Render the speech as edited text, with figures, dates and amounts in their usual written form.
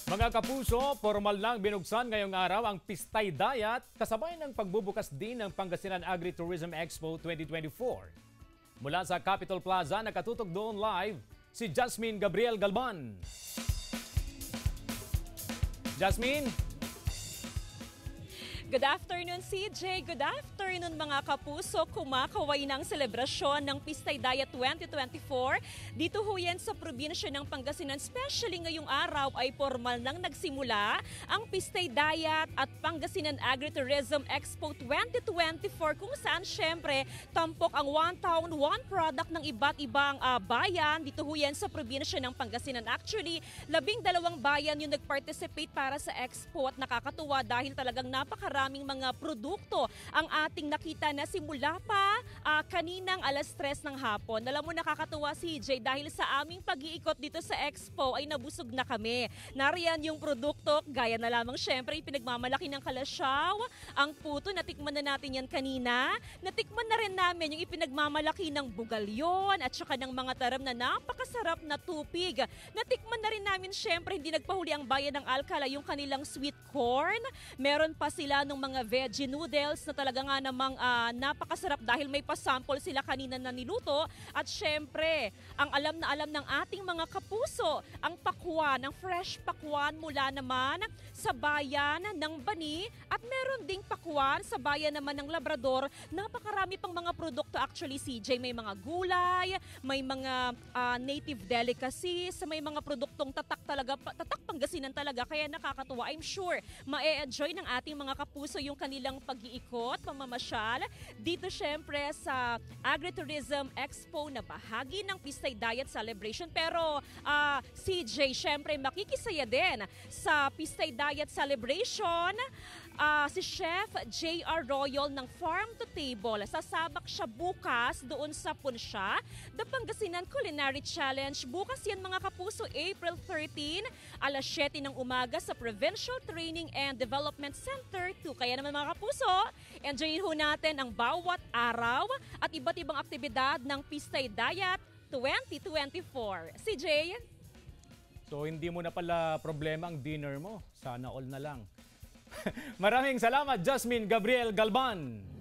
Mga kapuso, formal lang binuksan ngayong araw ang Pistay Dayat kasabay ng pagbubukas din ng Pangasinan Agritourism Expo 2024. Mula sa Capitol Plaza, nakatutok doon live si Jasmine Gabriel Galban. Jasmine? Good afternoon, CJ. Good afternoon, mga kapuso. Kumakaway ng selebrasyon ng Pistay Dayat 2024. Dito ho yan sa probinsya ng Pangasinan. Especially ngayong araw ay formal nang nagsimula ang Pistay Dayat at Pangasinan Agritourism Expo 2024 kung saan syempre tampok ang one town, one product ng iba't ibang bayan. Dito ho yan sa probinsya ng Pangasinan. Actually, 12 bayan yung nag-participate para sa expo at nakakatuwa dahil talagang napakaraming mga produkto ang ating nakita na simula pa kaninang alas 3 ng hapon. Alam mo, nakakatuwa, CJ, dahil sa aming pag-iikot dito sa expo ay nabusog na kami. Nariyan yung produkto, gaya na lamang syempre pinagmamalaki ng kalasyaw, ang puto, natikman na natin yan kanina. Natikman na rin namin yung ipinagmamalaki ng bugalyon at saka ng mga taram na napakasarap na tupig. Natikman na rin namin syempre, hindi nagpahuli ang bayan ng Alcala, yung kanilang sweet corn. Meron pa sila ng mga veggie noodles na talaga nga namang napakasarap dahil may pasample sila kanina na niluto. At syempre, ang alam na alam ng ating mga kapuso, ang pakwan, ang fresh pakwan mula naman sa bayan ng Bani at meron ding pakwan sa bayan naman ng Labrador. Napakarami pang mga produkto actually, CJ. May mga gulay, may mga native delicacies, may mga produktong tatak talaga, tatak Pangasinan talaga. Kaya nakakatuwa. I'm sure ma-enjoy ng ating mga kapuso yung kanilang pag-iikot, pamamasyal dito syempre sa Agritourism Expo na bahagi ng Pistay Dayat Celebration. Pero CJ, syempre makikisaya din sa Pistay Dayat Celebration si Chef J.R. Royal ng Farm to Table. Sasabak siya bukas doon sa Punsya, The Pangasinan Culinary Challenge. Bukas yan, mga kapuso, April 13, alas 7 ng umaga sa Provincial Training and Development Center 2. Kaya naman, mga kapuso, enjoyin ho natin ang bawat araw at iba't ibang aktibidad ng Pistay Dayat 2024. CJ? So hindi mo na pala problema ang dinner mo. Sana all na lang. Maraming salamat, Jasmine Gabriel Galban.